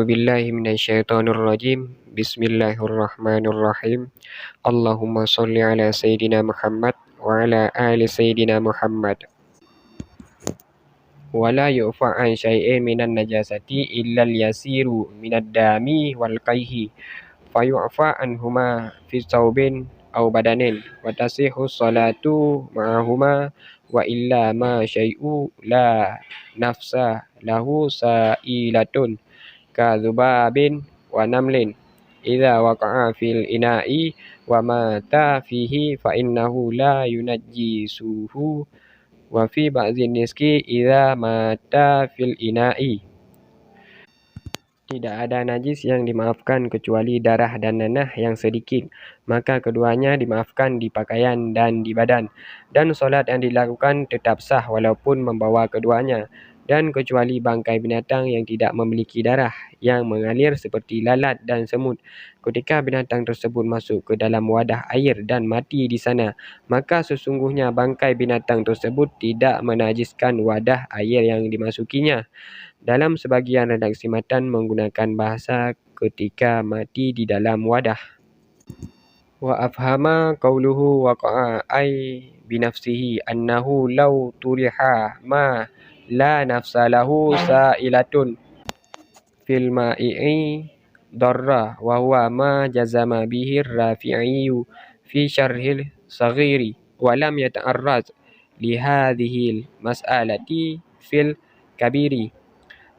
A'udzu billahi minasyaitonir rajim. Bismillahirrahmanirrahim. Allahumma shalli ala sayyidina Muhammad wa ala ali sayyidina Muhammad. Wala yu'fa an syai'in minan najasati illa al-yasiru minad dami wal qayhi. Fayu'fa anhuma fi saubin aw badanin wa tasihhu salatu ma'ahuma wa illa ma syai'u la nafsa lahu sa'ilatun ka dzubabin wa namlin idza waqa'a fil ina'i wa mata fihi fa innahu la yunajjisuhu wa fi ba'dhin niski idza mata fil ina'i. Tidak ada najis yang dimaafkan kecuali darah dan nanah yang sedikit, maka keduanya dimaafkan di pakaian dan di badan, dan solat yang dilakukan tetap sah walaupun membawa keduanya, dan kecuali bangkai binatang yang tidak memiliki darah yang mengalir seperti lalat dan semut. Ketika binatang tersebut masuk ke dalam wadah air dan mati di sana, maka sesungguhnya bangkai binatang tersebut tidak menajiskan wadah air yang dimasukinya. Dalam sebagian redaksi matan menggunakan bahasa ketika mati di dalam wadah. Wa afhama qawluhu waqa'a ay binafsihi annahu law turiha ma la nafsa lahu sa'ilatun fil ma'i'i darra wa huwa ma jazama bihi rafi'iyu fi syarhil saghiri wa lam yata'arraz li hadhil mas'alati fil kabiri.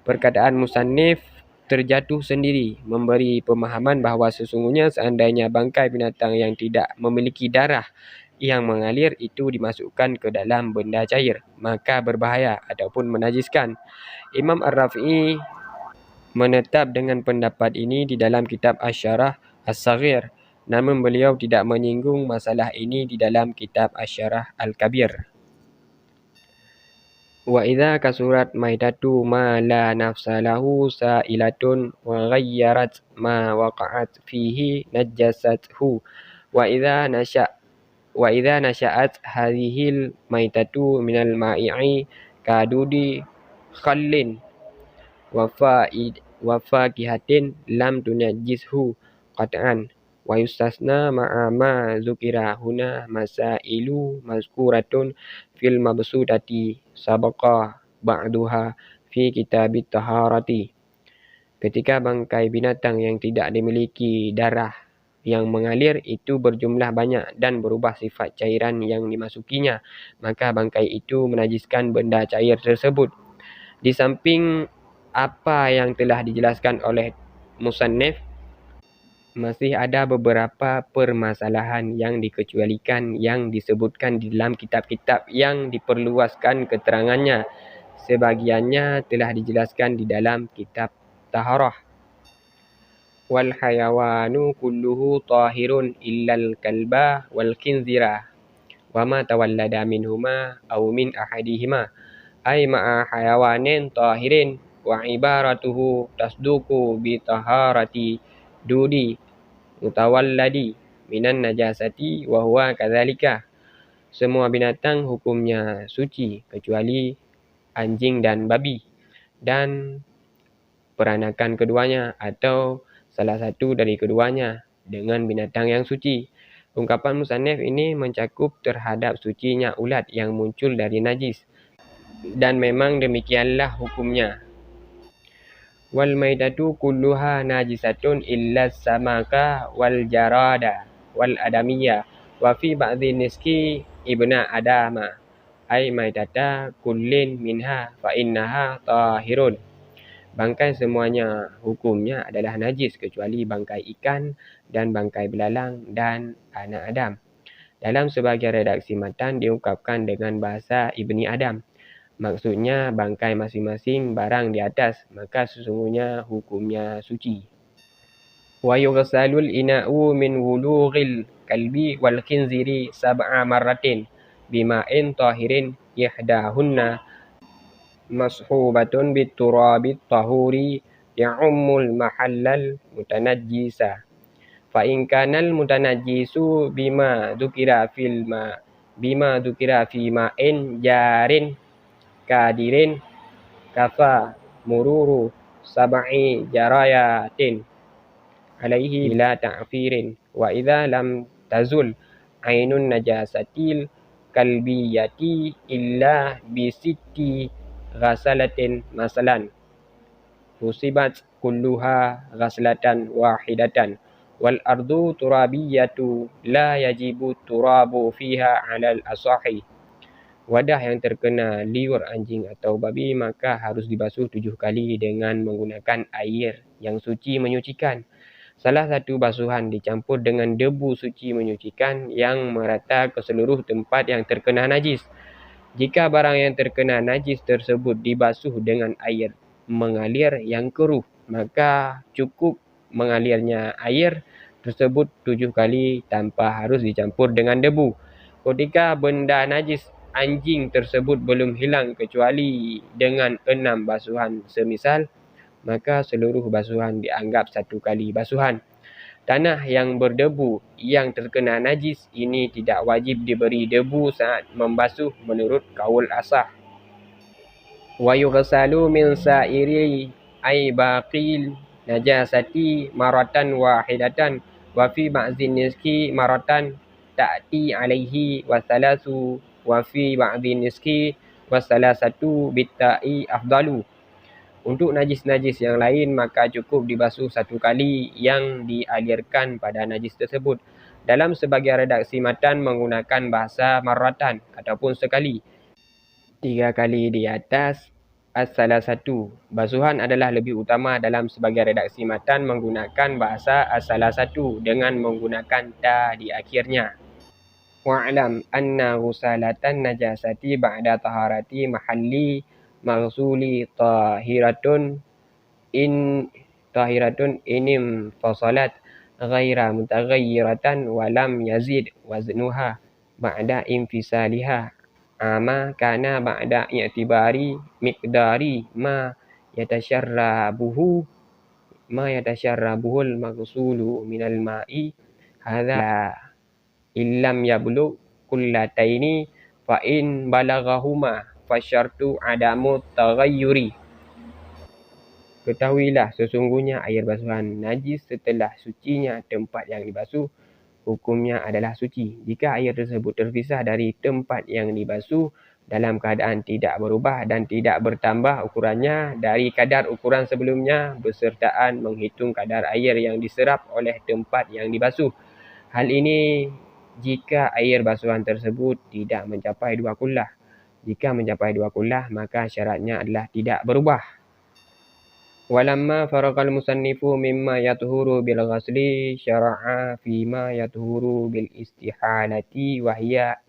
Perkataan musannif terjatuh sendiri memberi pemahaman bahawa sesungguhnya seandainya bangkai binatang yang tidak memiliki darah yang mengalir itu dimasukkan ke dalam benda cair, maka berbahaya ataupun menajiskan. Imam Ar-Rafi'i menetap dengan pendapat ini di dalam kitab Asy-Syarah As-Saghir, namun beliau tidak menyinggung masalah ini di dalam kitab Asy-Syarah Al-Kabir. Wa idza kasurat maitatu ma la nafsa lahu sa'ilatun wa ghayyarat ma waqa'at fihi najjasathu wa idza nasha'at hadhil maitatu minal ma'i'i kadudi khallin wa fakihatin lam tunajjishu qat'an wa yustasna ma'a ma dzukira huna masailu mazkuratun fil mabsutati sabaqa ba'duha fi kitabit taharati. Ketika bangkai binatang yang tidak dimiliki darah yang mengalir itu berjumlah banyak dan berubah sifat cairan yang dimasukinya, maka bangkai itu menajiskan benda cair tersebut. Di samping apa yang telah dijelaskan oleh musannif, masih ada beberapa permasalahan yang dikecualikan yang disebutkan di dalam kitab-kitab yang diperluaskan keterangannya. Sebagiannya telah dijelaskan di dalam kitab Taharah. Wal hayawanu kulluhu tahirun illal kalba wal khinzira wa ma tawallada minhuma aw min ahadihima ay ma'a hayawanin tahirin wa ibaratuhu tasduku bi taharati dudi mutawalladi minan najasati wa huwa kadzalika. Semua binatang hukumnya suci kecuali anjing dan babi dan peranakan keduanya atau salah satu dari keduanya dengan binatang yang suci. Ungkapan musannif ini mencakup terhadap sucinya ulat yang muncul dari najis, dan memang demikianlah hukumnya. Wal maitatu kulluha najisatun illa samaka wal jarada wal adamiyya wa fi ba'dhi niski ibna adama ay maitata kullin minha fa innaha tahirun. Bangkai semuanya hukumnya adalah najis kecuali bangkai ikan dan bangkai belalang dan anak Adam. Dalam sebagian redaksi matan diungkapkan dengan bahasa Ibni Adam. Maksudnya bangkai masing-masing barang di atas, maka sesungguhnya hukumnya suci. Wa yughsalul ina'u min wulughil kalbi wal khinziri sab'a marratin bima'in tahirin ihdahunna mashubatun bit turabit tahuri ya'ummul mahallal mutanajjisa. Fa in kanal mutanajjisu bima dzukira fi ma'in jarin kadirin kafa mururu sab'i jarayatin alaihi bila ta'firin wa idza lam tazul ainun najasatil kalbiyati illa bisitti ghasalatin masalan fusibat kulluha ghaslatan wahidatan wal ardu turabiyatu la yajibu turabu fiha alal asahi. Wadah yang terkena liur anjing atau babi maka harus dibasuh 7 kali dengan menggunakan air yang suci menyucikan. Salah satu basuhan dicampur dengan debu suci menyucikan yang merata ke seluruh tempat yang terkena najis. Jika barang yang terkena najis tersebut dibasuh dengan air mengalir yang keruh, maka cukup mengalirnya air tersebut 7 kali tanpa harus dicampur dengan debu. Ketika benda najis anjing tersebut belum hilang kecuali dengan 6 basuhan semisal, maka seluruh basuhan dianggap 1 kali basuhan. Tanah yang berdebu yang terkena najis ini tidak wajib diberi debu saat membasuh menurut kaul asah. Wa yughsalu min sa'iri ay baqil najasati maratan wahidatan wa fi ba'dhin niski maratan ta'ti alaihi wa thalasu wa fi ba'dhin niski wa salasatu bitta'i afdalu. Untuk najis-najis yang lain maka cukup dibasuh 1 kali yang dialirkan pada najis tersebut. Dalam sebagian redaksi matan menggunakan bahasa marratan ataupun sekali. 3 kali di atas as-salasatu. Basuhan adalah lebih utama dalam sebagian redaksi matan menggunakan bahasa as-salasatu dengan menggunakan ta di akhirnya. Wa'lam anna ghusalatan najasati ba'da taharati mahalli maghsuli tahiratun inim fasalat ghaira mutaghayyiratan wa lam yazid waznuha ba'da infisaliha ama kana ba'da i'tibari miqdari ma yatasharrabuhul maghsulu minal ma'i hadza illam yablugh kullataini fa in balaghahuma fasyartu adamu taghayyuri. Ketahuilah sesungguhnya air basuhan najis setelah sucinya tempat yang dibasuh hukumnya adalah suci. Jika air tersebut terpisah dari tempat yang dibasuh dalam keadaan tidak berubah dan tidak bertambah ukurannya dari kadar ukuran sebelumnya besertaan menghitung kadar air yang diserap oleh tempat yang dibasuh. Hal ini jika air basuhan tersebut tidak mencapai 2 kullah. Jika mencapai 2 kullah maka syaratnya adalah tidak berubah. Walamma faraqal musannifu mimma yathuru bil ghasli syara'a fima yathuru bil istihalati wa hiya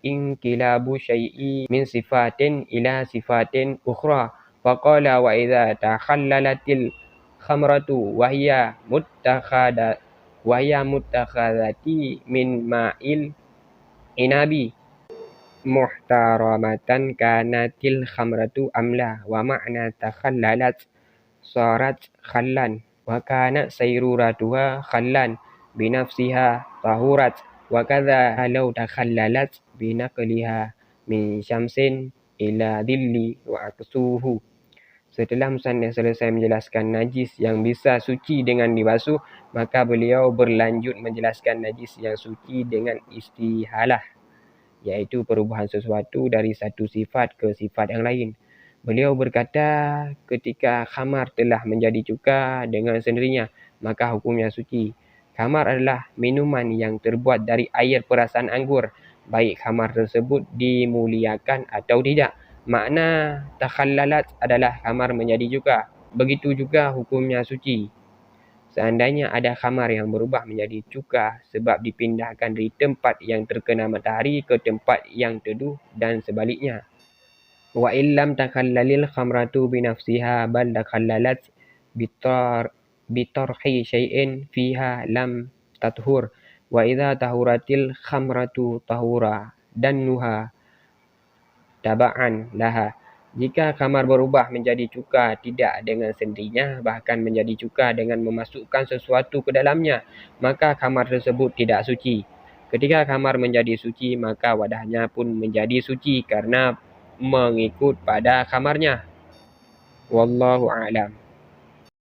inqilabu syai'i min sifatin ila sifatin ukhra. Faqala wa idza takhallalatil khamratu wa hiya muttakhadati min ma'il inabi muhtaramatan kanatil khamratu amla wa ma'na takhallalat sarat khallan wa kana sayruratuha khallan binafsiha tahurat wa kadza law takhallalat binaqliha min syamsin ila dhilli wa aqsuhu. Setelah musannif selesai menjelaskan najis yang bisa suci dengan dibasuh, maka beliau berlanjut menjelaskan najis yang suci dengan istihalah, iaitu perubahan sesuatu dari satu sifat ke sifat yang lain. Beliau berkata, ketika khamar telah menjadi cuka dengan sendirinya, maka hukumnya suci. Khamar adalah minuman yang terbuat dari air perasan anggur, baik khamar tersebut dimuliakan atau tidak. Makna takhallalat adalah khamar menjadi cuka. Begitu juga hukumnya suci. Seandainya ada khamar yang berubah menjadi cuka sebab dipindahkan dari tempat yang terkena matahari ke tempat yang teduh dan sebaliknya. Wa illam takhallalil khamratu binafsiha bal takhallalat bitarhi syai'in fiha lam tathur. Wa idza tahuratil khamratu tahura dannuha taba'an laha. Jika khamar berubah menjadi cuka tidak dengan sendirinya, bahkan menjadi cuka dengan memasukkan sesuatu ke dalamnya, maka khamar tersebut tidak suci. Ketika khamar menjadi suci, maka wadahnya pun menjadi suci karena mengikut pada khamarnya. Wallahu a'lam.